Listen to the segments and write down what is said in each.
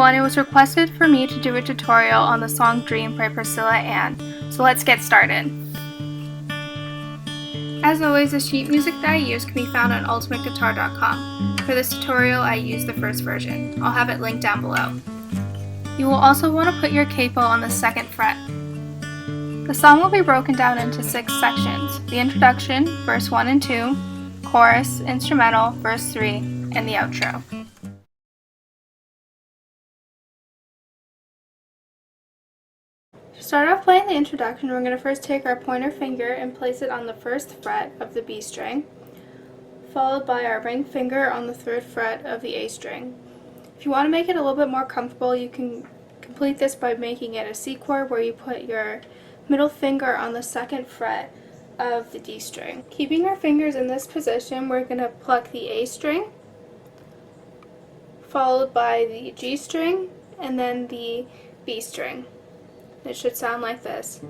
everyone, it was requested for me to do a tutorial on the song Dream by Priscilla Ahn, so let's get started. As always, the sheet music that I use can be found on ultimateguitar.com. For this tutorial, I used the first version. I'll have it linked down below. You will also want to put your capo on the 2nd fret. The song will be broken down into 6 sections: the introduction, verse 1 and 2, chorus, instrumental, verse 3, and the outro. To start off playing the introduction, we're going to first take our pointer finger and place it on the 1st fret of the B string, followed by our ring finger on the 3rd fret of the A string. If you want to make it a little bit more comfortable, you can complete this by making it a C chord where you put your middle finger on the 2nd fret of the D string. Keeping our fingers in this position, we're going to pluck the A string, followed by the G string, and then the B string. It should sound like this.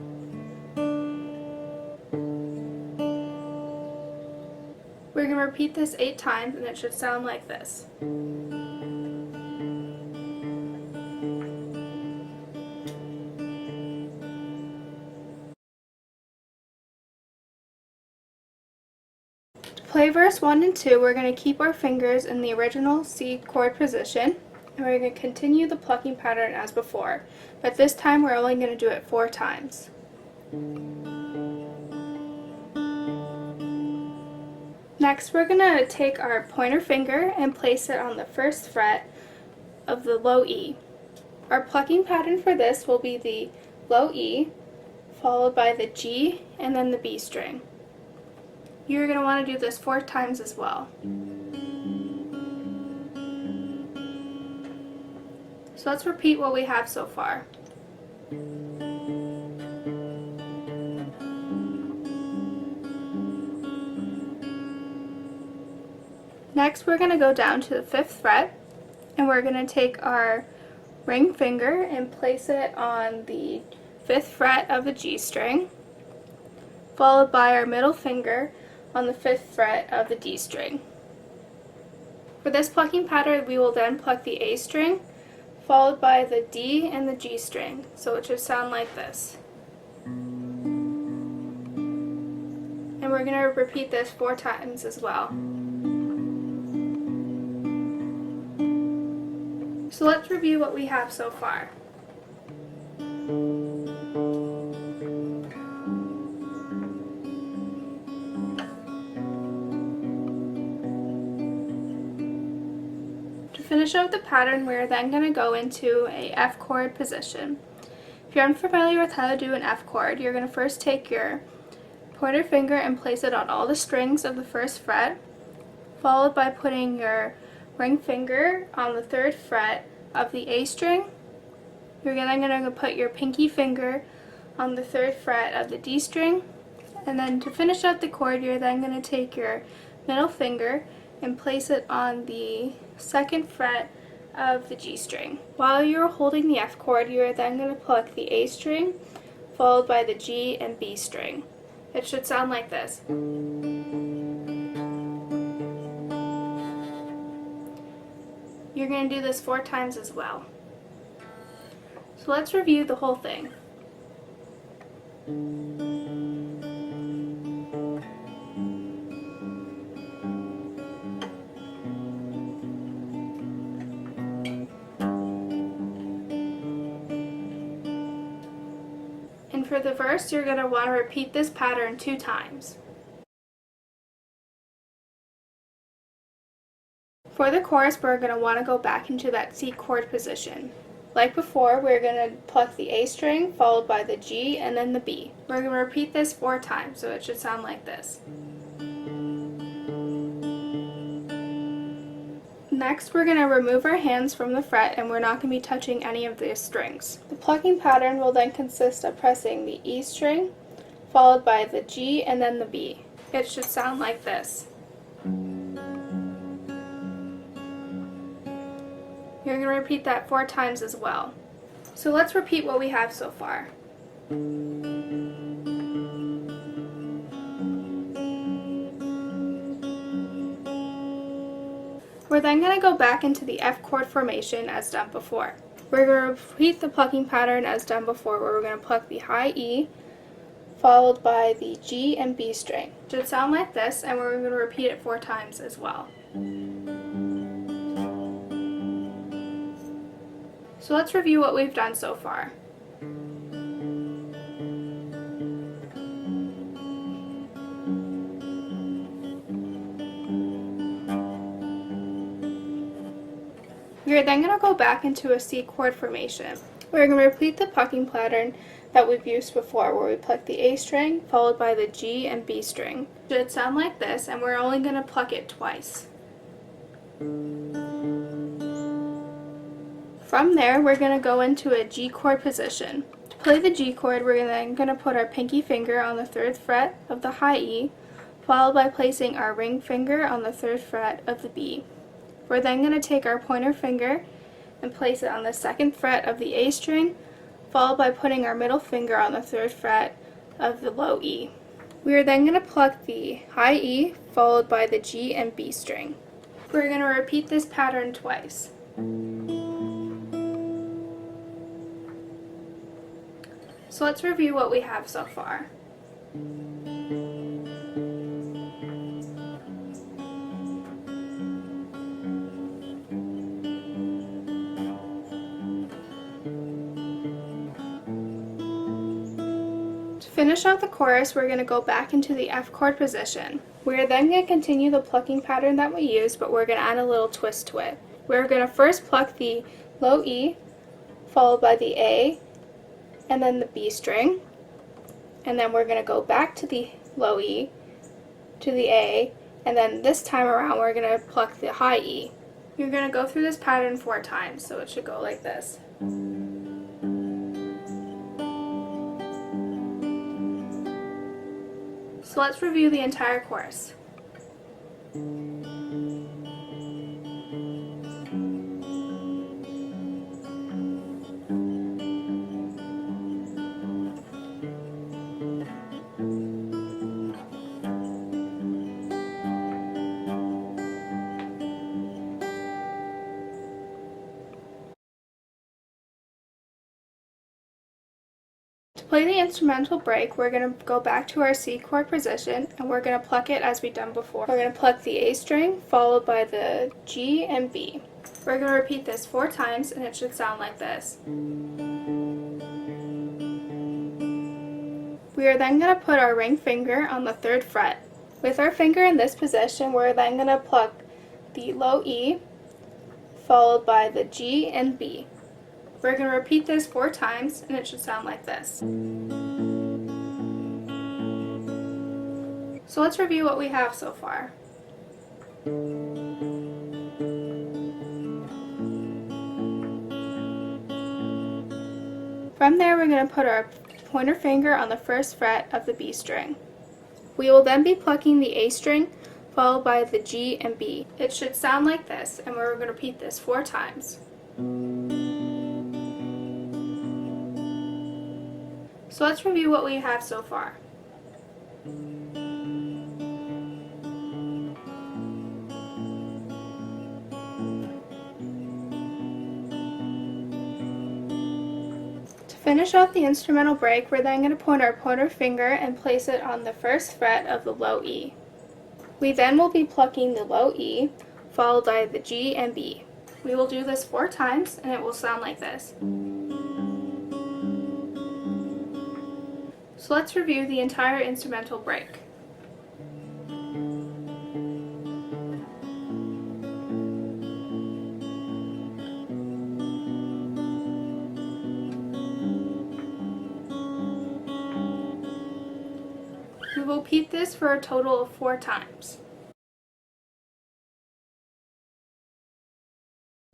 We're going to repeat this 8 times, and it should sound like this. To play verse 1 and 2, we're going to keep our fingers in the original C chord position, and we're going to continue the plucking pattern as before, but this time we're only going to do it 4 times. Next, we're going to take our pointer finger and place it on the 1st fret of the low E. Our plucking pattern for this will be the low E, followed by the G, and then the B string. You're going to want to do this 4 times as well. So let's repeat what we have so far. Next, we're going to go down to the 5th fret, and we're going to take our ring finger and place it on the 5th fret of the G string, followed by our middle finger on the 5th fret of the D string. For this plucking pattern, we will then pluck the A string, followed by the D and the G string, so it should sound like this. And we're going to repeat this 4 times as well. So let's review what we have so far. To finish out the pattern, we're then going to go into a F chord position. If you're unfamiliar with how to do an F chord, you're going to first take your pointer finger and place it on all the strings of the 1st fret, followed by putting your ring finger on the 3rd fret of the A string. You're then going to put your pinky finger on the 3rd fret of the D string, and then to finish out the chord, you're then going to take your middle finger and place it on the 2nd fret of the G string. While you're holding the F chord, you're then going to pluck the A string, followed by the G and B string. It should sound like this. You're going to do this 4 times as well. So let's review the whole thing. And for the verse, you're going to want to repeat this pattern 2 times. For the chorus, we're going to want to go back into that C chord position. Like before, we're going to pluck the A string, followed by the G, and then the B. We're going to repeat this 4 times, so it should sound like this. Next, we're going to remove our hands from the fret, and we're not going to be touching any of the strings. The plucking pattern will then consist of pressing the E string, followed by the G, and then the B. It should sound like this. You're going to repeat that 4 times as well. So let's repeat what we have so far. We're then going to go back into the F chord formation as done before. We're going to repeat the plucking pattern as done before, where we're going to pluck the high E followed by the G and B string. It should sound like this, and we're going to repeat it 4 times as well. So let's review what we've done so far. We are then going to go back into a C chord formation. We're going to repeat the plucking pattern that we've used before, where we pluck the A string followed by the G and B string. It should sound like this, and we're only going to pluck it twice. From there, we're going to go into a G chord position. To play the G chord, we're then going to put our pinky finger on the 3rd fret of the high E, followed by placing our ring finger on the 3rd fret of the B. We're then going to take our pointer finger and place it on the 2nd fret of the A string, followed by putting our middle finger on the 3rd fret of the low E. We are then going to pluck the high E followed by the G and B string. We're going to repeat this pattern twice. So let's review what we have so far. To finish off the chorus, we're going to go back into the F chord position. We're then going to continue the plucking pattern that we used, but we're going to add a little twist to it. We're going to first pluck the low E, followed by the A, and then the B string, and then we're going to go back to the low E, to the A, and then this time around we're going to pluck the high E. You're going to go through this pattern 4 times, so it should go like this. So let's review the entire chorus. To play the instrumental break, we're going to go back to our C chord position, and we're going to pluck it as we've done before. We're going to pluck the A string followed by the G and B. We're going to repeat this 4 times, and it should sound like this. We are then going to put our ring finger on the 3rd fret. With our finger in this position, we're then going to pluck the low E followed by the G and B. We're going to repeat this 4 times, and it should sound like this. So let's review what we have so far. From there, we're going to put our pointer finger on the 1st fret of the B string. We will then be plucking the A string, followed by the G and B. It should sound like this, and we're going to repeat this 4 times. So let's review what we have so far. To finish off the instrumental break, we're then going to point our pointer finger and place it on the 1st fret of the low E. We then will be plucking the low E, followed by the G and B. We will do this 4 times, and it will sound like this. So let's review the entire instrumental break. We will repeat this for a total of 4 times.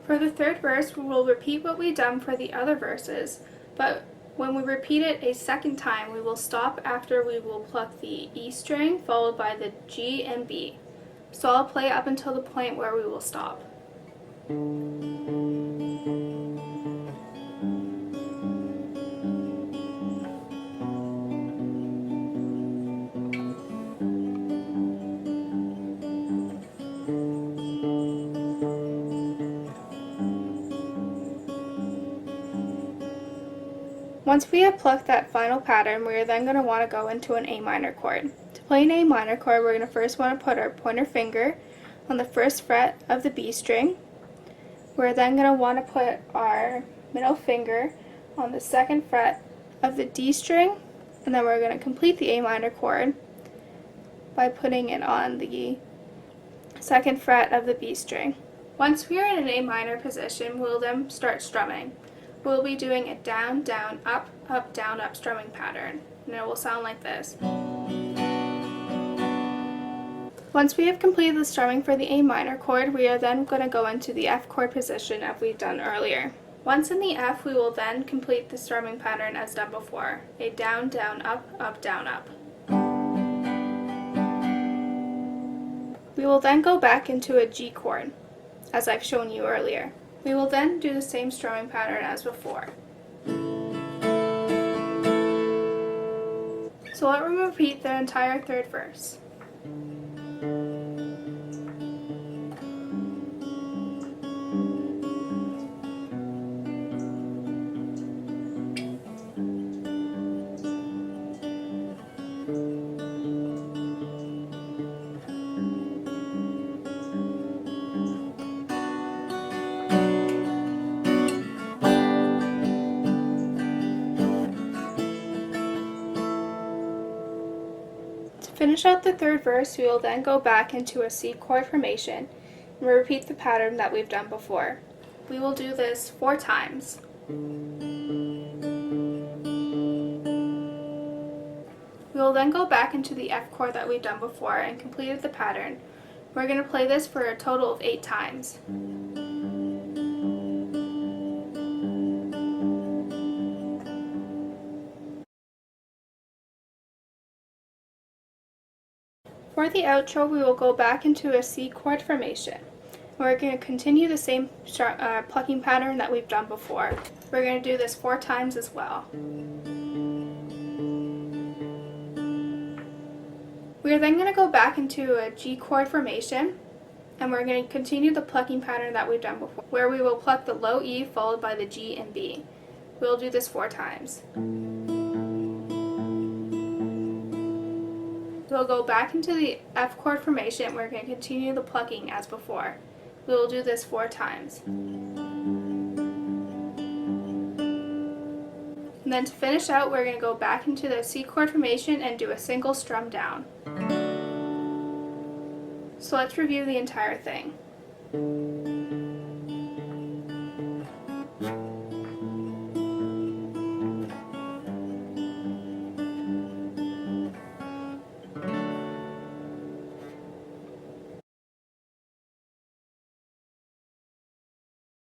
For the 3rd verse, we will repeat what we've done for the other verses, but when we repeat it a 2nd time, we will stop after we will pluck the E string followed by the G and B. So I'll play up until the point where we will stop. Once we have plucked that final pattern, we are then going to want to go into an A minor chord. To play an A minor chord, we're going to first want to put our pointer finger on the first fret of the B string. We're then going to want to put our middle finger on the second fret of the D string, and then we're going to complete the A minor chord by putting it on the second fret of the B string. Once we are in an A minor position, we'll then start strumming. We'll be doing a down, down, up, down, up strumming pattern, and it will sound like this. Once we have completed the strumming for the A minor chord, we are then going to go into the F chord position as we've done earlier. Once in the F, we will then complete the strumming pattern as done before, a down, down, up, down, up. We will then go back into a G chord, as I've shown you earlier. We will then do the same strumming pattern as before. So let me repeat the entire third verse. To finish out the third verse, we will then go back into a C chord formation and repeat the pattern that we've done before. We will do this 4 times. We will then go back into the F chord that we've done before and completed the pattern. We're going to play this for a total of 8 times. For the outro, we will go back into a C chord formation. We're going to continue the same plucking pattern that we've done before. We're going to do this 4 times as well. We are then going to go back into a G chord formation, and we're going to continue the plucking pattern that we've done before, where we will pluck the low E followed by the G and B. We'll do this 4 times. We'll go back into the F chord formation. We're going to continue the plucking as before. We will do this 4 times. And then to finish out, we're going to go back into the C chord formation and do a single strum down. So let's review the entire thing.